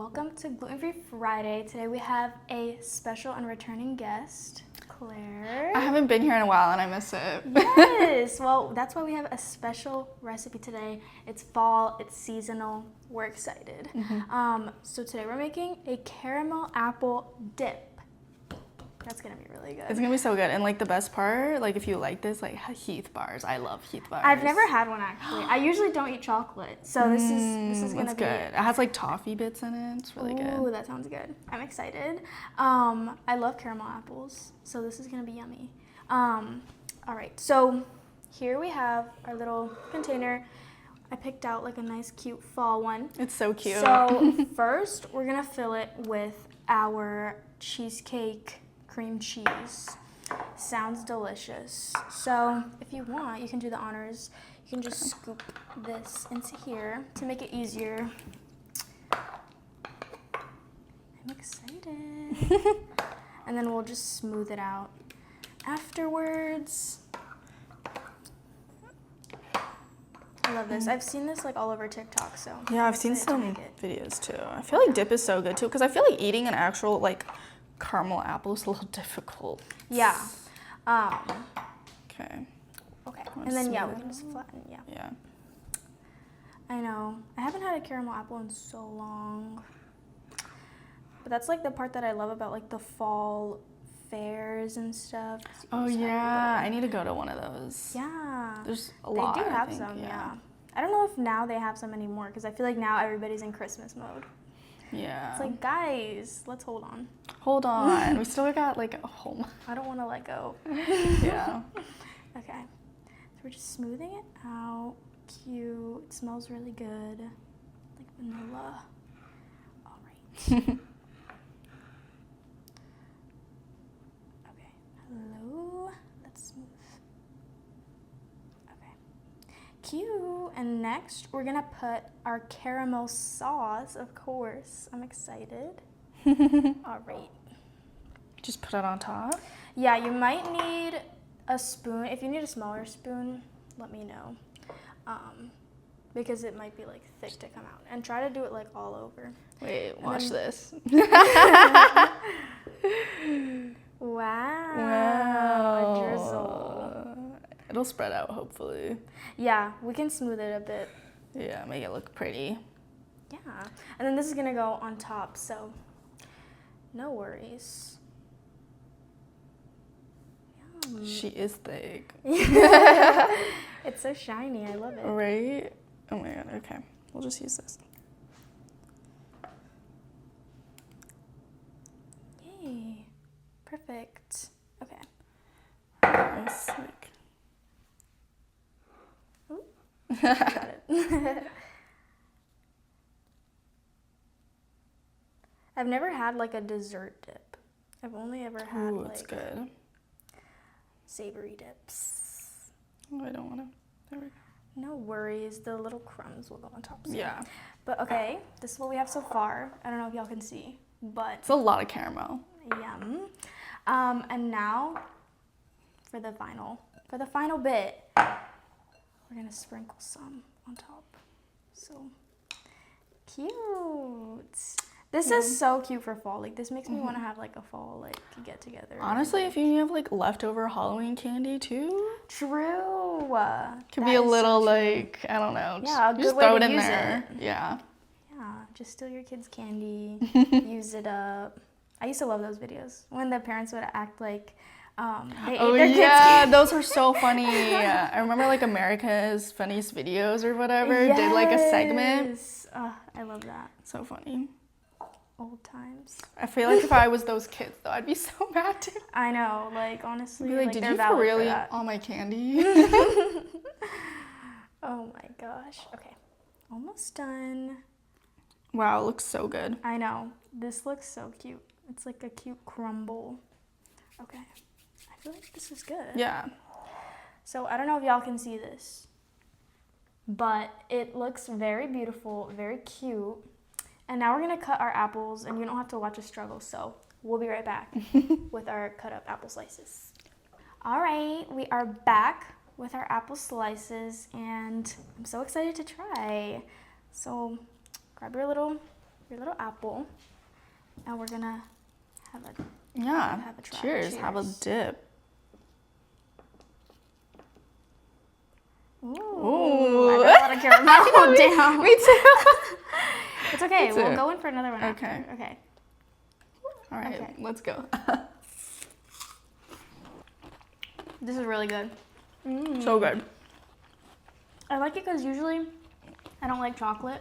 welcome to Gluten-Free Friday. Today we have a special and returning guest, Claire. I haven't been here in a while and I miss it. Yes, well, that's why we have a special recipe today. It's fall, it's seasonal, we're excited. So today we're making a caramel apple dip. That's gonna be really good. It's gonna be so good. And like the best part, like if you like this, like Heath bars. I love Heath bars. I've never had one actually. I usually don't eat chocolate, so this is gonna be good. It has like toffee bits in it. It's really good. Ooh, that sounds good. I'm excited. I love caramel apples, so this is gonna be yummy. All right, so here we have our little container. I picked out like a nice cute fall one. It's so cute. So first we're gonna fill it with our cheesecake cream cheese. Sounds delicious. So if you want, you can do the honors. You can just scoop this into here to make it easier. I'm excited. And then we'll just smooth it out afterwards. I love this. I've seen this like all over TikTok, so Yeah, I've seen some videos too. I feel like dip is so good too because I feel like eating an actual like caramel apple is a little difficult. Yeah. Okay. Okay. And then yeah, we can just flatten. Yeah. Yeah. I know. I haven't had a caramel apple in so long. But that's like the part that I love about like the fall fairs and stuff. Oh yeah, I need to go to one of those. Yeah. There's a lot. They do have I think, some, yeah. I don't know if now they have some anymore because I feel like now everybody's in Christmas mode. Yeah. It's like, guys, let's hold on. Hold on. We still got like a whole month. I don't want to let go. Yeah. Okay. So we're just smoothing it out. Cute. It smells really good. Like vanilla. All right. Okay. Hello. Let's smooth. Okay. Cute. And next, we're gonna put our caramel sauce, of course. I'm excited. All right. Just put it on top. Yeah, you might need a spoon. If you need a smaller spoon, let me know. Because it might be like thick to come out. And try to do it like all over. Wait, watch this. Wow. A drizzle. It'll spread out, hopefully. Yeah, we can smooth it a bit. Yeah, make it look pretty. Yeah. And then this is gonna go on top, so no worries. Yum. She is thick. It's so shiny. I love it. Right? Oh my god, okay. We'll just use this. Yay. Perfect. Okay. Nice, like. Ooh. Got it. I've never had like a dessert dip. I've only ever had Ooh, it's good. Savory dips. Oh, I don't want to. There we go. No worries. The little crumbs will go on top. Yeah. But okay, this is what we have so far. I don't know if y'all can see, but It's a lot of caramel. yum. And now for the final bit, we're gonna sprinkle some on top. So cute. This is so cute for fall. Like this makes me want to have like a fall like get together. Honestly, if you have like leftover Halloween candy too, True. could be a little like, I don't know. Yeah, a good just way throw to it in use there. it. Yeah. Yeah, just steal your kids' candy, use it up. I used to love those videos when the parents would act like they ate their kids' candy. Those were so funny. I remember like America's Funniest Videos or whatever did like a segment. I love that. So funny. Old times. I feel like if I was those kids though, I'd be so mad too. I know, like honestly, I'd be like, did you for really eat all my candy? Oh my gosh. Okay, almost done. Wow, it looks so good. I know. This looks so cute. It's like a cute crumble. Okay. I feel like this is good. Yeah. So I don't know if y'all can see this, but it looks very beautiful, very cute. And now we're gonna cut our apples and you don't have to watch us struggle. So we'll be right back with our cut up apple slices. All right, we are back with our apple slices and I'm so excited to try. So grab your little your little apple. And we're gonna have a try. Cheers. Have a dip. Ooh. I got a lot of caramel down. Me too. It's okay. Me We'll too. go in for another one. Okay. After. Okay. All right, Okay. let's go. This is really good. So good. I like it because usually I don't like chocolate,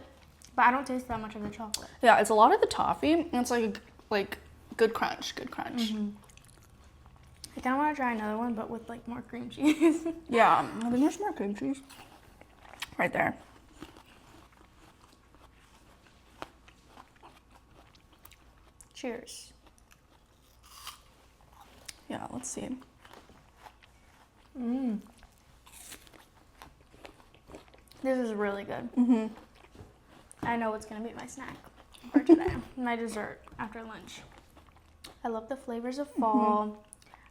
but I don't taste that much of the chocolate. Yeah, it's a lot of the toffee, and it's like good crunch, good crunch. I kind of want to try another one, but with like more cream cheese. Yeah, I think there's more cream cheese. Right there. Cheers. Yeah, let's see. This is really good. I know it's gonna be my snack for today. My dessert after lunch. I love the flavors of fall.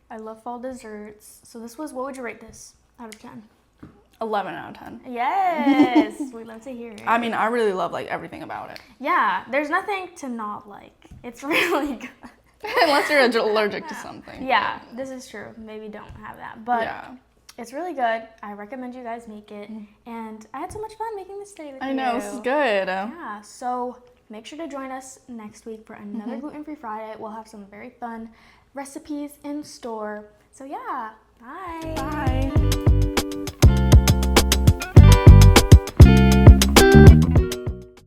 I love fall desserts. So this was, what would you rate this out of 10? 11 out of 10. Yes, we love to hear it. I mean, I really love like everything about it. Yeah, there's nothing to not like. It's really good. Unless you're allergic to something. Yeah, this is true. Maybe don't have that, but Yeah. it's really good. I recommend you guys make it, and I had so much fun making this today with you. I know, this is good. Yeah, so make sure to join us next week for another Gluten-Free Friday. We'll have some very fun recipes in store. So yeah, bye. Bye.